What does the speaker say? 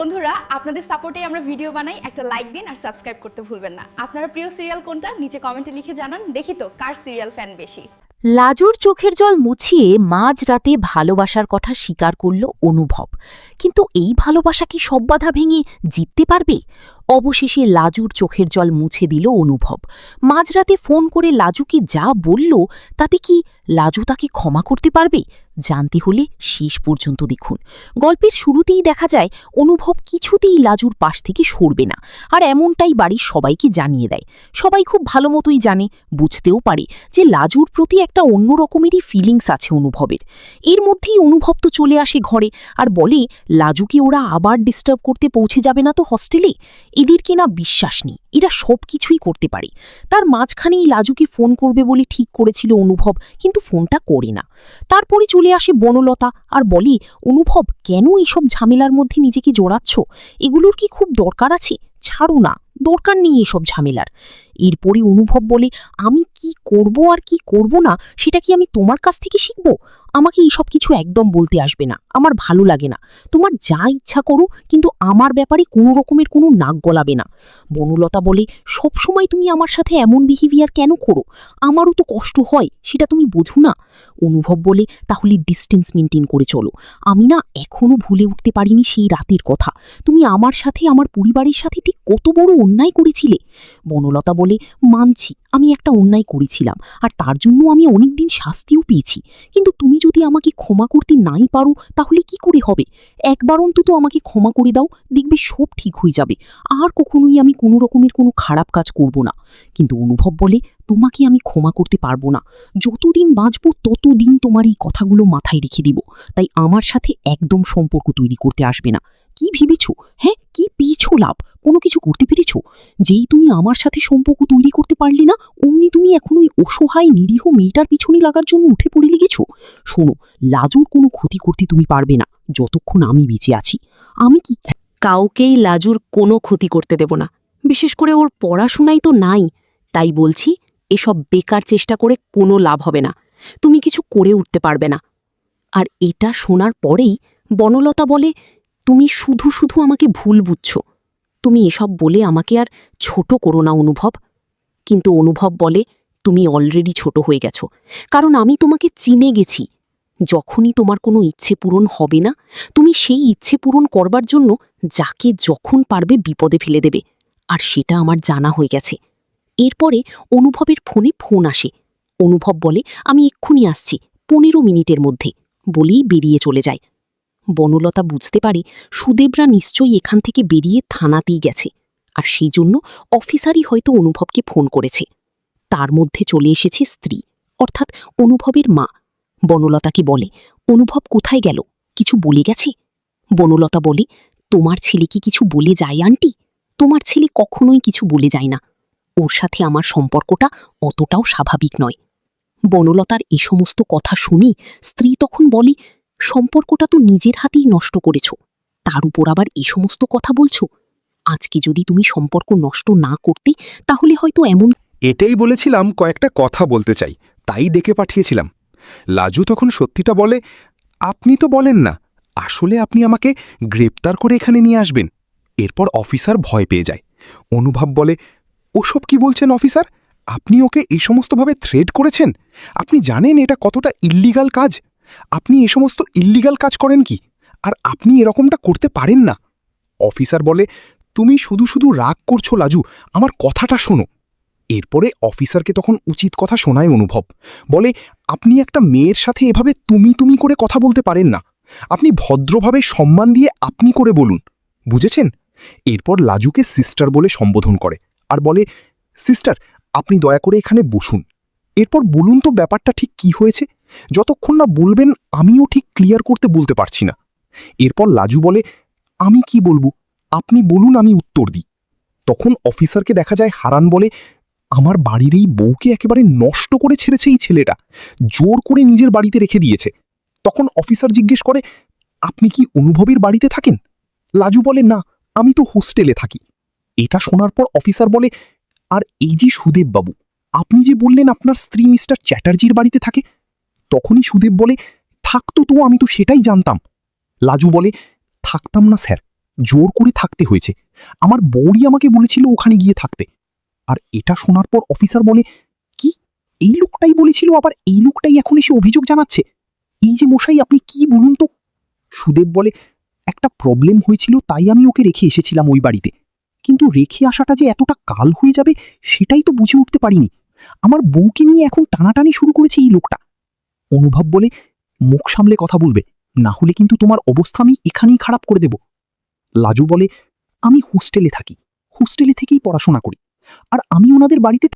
বন্ধুরা আপনাদের সাপোর্টে আমরা ভিডিও বানাই, একটা লাইক দিন আর সাবস্ক্রাইব করতে ভুলবেন না। আপনারা প্রিয় সিরিয়াল কোনটা নিচে কমেন্টে লিখে জানান, দেখি তো কার সিরিয়াল ফ্যান বেশি। লাজুর চোখের জল মুছিয়ে মাঝরাতে ভালোবাসার কথা স্বীকার করল অনুভব। কিন্তু এই ভালোবাসা কি সব বাধা ভেঙে জিততে পারবে? অবশেষে লাজুর চোখের জল মুছে দিল অনুভব। মাঝরাতে ফোন করে লাজুকে যা বলল, তাতে কি লাজু তাকে ক্ষমা করতে পারবে? জানতে হলে শেষ পর্যন্ত দেখুন। গল্পের শুরুতেই দেখা যায় অনুভব কিছুতেই লাজুর পাশ থেকে সরবে না, আর এমনটাই বাড়ির সবাইকে জানিয়ে দেয়। সবাই খুব ভালো মতোই জানে, বুঝতেও পারে যে লাজুর প্রতি একটা অন্য রকমেরই ফিলিংস আছে অনুভবের। এর মধ্যেই অনুভব তো চলে আসে ঘরে আর বলে লাজুকে ওরা আবার ডিস্টার্ব করতে পৌঁছে যাবে না তো হস্টেলে। এদের কিনা বিশ্বাস নেই, এরা সব কিছুই করতে পারে। তার মাঝখানেই লাজুকে ফোন করবে বলে ঠিক করেছিল অনুভব, কিন্তু ফোনটা করে না। তারপরে চলে আসে বনলতা আর বলে, অনুভব কেন এইসব ঝামেলার মধ্যে নিজেকে জড়াচ্ছ? এগুলোর কি খুব দরকার আছে? ছাড়ো না, দরকার নেই এসব ঝামেলার। এরপরে অনুভব বলে, আমি কি করব আর কি করব না সেটা কি আমি তোমার কাছ থেকে শিখব? আমাকে এইসব কিছু একদম বলতে আসবে না, আমার ভালো লাগে না। তোমার যা ইচ্ছা করো, কিন্তু আমার ব্যাপারে কোনো রকমের কোনো নাক গলাবে না। বনলতা বলে, সবসময় তুমি আমার সাথে এমন বিহেভিয়ার কেন করো? আমারও তো কষ্ট হয়, সেটা তুমি বোঝো না? অনুভব বলে, তাহলে ডিস্টেন্স মেনটেন করে চলো। আমি না এখনো ভুলে উঠতে পারিনি সেই রাতের কথা। তুমি আমার সাথে, আমার পরিবারের সাথে ঠিক কত বড় অন্যায় করেছিলে। বনলতা বলে, মানছি আমি একটা অন্যায় করেছিলাম, আর তার জন্য আমি অনেকদিন শাস্তিও পেয়েছি। কিন্তু তুমি যদি আমাকে ক্ষমা করতে নাই পারো, তাহলে কি করে হবে? একবার অন্তত আমাকে ক্ষমা করে দাও, দেখবে সব ঠিক হয়ে যাবে। আর কখনোই আমি কোনো রকমের কোনো খারাপ কাজ করব না। কিন্তু অনুভব বলে, তোমাকে আমি ক্ষমা করতে পারবো না। যতদিন বাঁচব ততদিন তোমার এই কথাগুলো মাথায় রেখে দিব। তাই আমার সাথে একদম সম্পর্ক তৈরি করতে আসবে না। কি ভেবেছ? হ্যাঁ, কি পেয়েছো লাভ? কোনো কিছু করতে পেরেছ? যেই তুমি আমার সাথে সম্পর্ক তৈরি করতে পারলে না, অমনি তুমি এখন ওই অসহায় নিরীহ মেয়েটার পিছনে লাগার জন্য উঠে পড়ে লেগেছ। শোনো, লাজুর কোনো ক্ষতি করতে তুমি পারবে না যতক্ষণ আমি বেঁচে আছি। আমি কি কাউকেই লাজুর কোনো ক্ষতি করতে দেব না, বিশেষ করে ওর পড়াশোনাই তো নাই। তাই বলছি, এসব বেকার চেষ্টা করে কোনো লাভ হবে না। তুমি কিছু করে উঠতে পারবে না। আর এটা শোনার পরেই বনলতা বলে, তুমি শুধু শুধু আমাকে ভুল বুঝছ। তুমি এসব বলে আমাকে আর ছোট করো না অনুভব। কিন্তু অনুভব বলে, তুমি অলরেডি ছোট হয়ে গেছো, কারণ আমি তোমাকে চিনে গেছি। যখনই তোমার কোনো ইচ্ছে পূরণ হবে না, তুমি সেই ইচ্ছে পূরণ করবার জন্য যাকে যখন পারবে বিপদে ফেলে দেবে, আর সেটা আমার জানা হয়ে গেছে। এরপরে অনুভবের ফোনে ফোন আসে। অনুভব বলে, আমি এক্ষুনি আসছি, 15 মিনিটের মধ্যে, বলেই বেরিয়ে চলে যায়। বনলতা বুঝতে পারে সুদেবরা নিশ্চয়ই এখান থেকে বেরিয়ে থানাতেই গেছে, আর সেই জন্য অফিসারই হয়তো অনুভবকে ফোন করেছে। তার মধ্যে চলে এসেছে স্ত্রী, অর্থাৎ অনুভবের মা। বনলতাকে বলে, অনুভব কোথায় গেল? কিছু বলে গেছে? বনলতা বলে, তোমার ছেলে কি কিছু বলে যায় আন্টি? তোমার ছেলে কখনোই কিছু বলে যায় না। ওর সাথে আমার সম্পর্কটা অতটাও স্বাভাবিক নয়। বনলতার এ সমস্ত কথা শুনি স্ত্রী তখন বলে, সম্পর্কটা তো নিজের হাতেই নষ্ট করেছ, তার উপর আবার এ সমস্ত কথা বলছো। আজকে যদি তুমি সম্পর্ক নষ্ট না করতে, তাহলে হয়তো এমন। এটাই বলেছিলাম, কয়েকটা কথা বলতে চাই, তাই ডেকে পাঠিয়েছিলাম। লাজু তখন সত্যিটা বলে, আপনি তো বলেন না আসলে আপনি আমাকে গ্রেপ্তার করে এখানে নিয়ে আসবেন। এরপর অফিসার ভয় পেয়ে যায়। অনুভব বলে, ওসব কি বলছেন অফিসার? আপনি ওকে এই সমস্তভাবে থ্রেট করেছেন? আপনি জানেন এটা কতটা ইল্লিগাল কাজ? আপনি এ সমস্ত ইল্লিগাল কাজ করেন কি? আর আপনি এরকমটা করতে পারেন না। অফিসার বলে, তুমি শুধু শুধু রাগ করছো লাজু, আমার কথাটা শোনো। এরপরে অফিসারকে তখন উচিত কথা শোনায় অনুভব। বলে, আপনি একটা মেয়ের সাথে এভাবে তুমি তুমি করে কথা বলতে পারেন না। আপনি ভদ্রভাবে সম্মান দিয়ে আপনি করে বলুন, বুঝেছেন? এরপর লাজুকে সিস্টার বলে সম্বোধন করে আর বলে, সিস্টার আপনি দয়া করে এখানে বসুন। এরপর বলুন তো ব্যাপারটা ঠিক কি হয়েছে। যতক্ষণ না বলবেন আমিও ঠিক ক্লিয়ার করতে বলতে পারছি না। এরপর লাজু বলে, আমি কি বলবো, আপনি বলুন আমি উত্তর দিই। তখন অফিসারকে দেখা যায় হারান বলে, আমার বাড়ির এই বউকে একেবারে নষ্ট করে ছেড়েছে এই ছেলেটা, জোর করে নিজের বাড়িতে রেখে দিয়েছে। তখন অফিসার জিজ্ঞেস করে, আপনি কি অনুভবের বাড়িতে থাকেন? লাজু বলে, না, আমি তো হোস্টেলে থাকি। এটা শোনার পর অফিসার বলে, আর এই যে সুদেব বাবু, আপনি যে বললেন আপনার স্ত্রী মিস্টার চ্যাটার্জির বাড়িতে থাকে। তখনই সুদেব বলে, থাকতো তো, আমি তো সেটাই জানতাম। লাজু বলে, থাকতাম না স্যার, জোর করে থাকতে হয়েছে। আমার বউই আমাকে বলেছিল ওখানে গিয়ে থাকতে। আর এটা শোনার পর অফিসার বলে, কি এই লোকটাই বলেছিল, আবার এই লোকটাই এখন এসে অভিযোগ জানাচ্ছে? এই যে মশাই, আপনি কি বলুন তো? সুদেব বলে, একটা প্রবলেম হয়েছিল তাই আমি ওকে রেখে এসেছিলাম ওই বাড়িতে, কিন্তু রেখে আসাটা যে এতটা কাল হয়ে যাবে সেটাই তো বুঝে উঠতে পারিনি। আমার বউকে নিয়ে এখন টানাটানি শুরু করেছে এই লোকটা। অনুভব বলে, মুখ সামলে কথা বলবে, না হলে কিন্তু তোমার অবস্থা আমি এখানেই খারাপ করে দেব। লাজু বলে, আমি হোস্টেলে থাকি, হোস্টেলে থেকেই পড়াশোনা করি, আর আমি ওনাদের বাড়িতে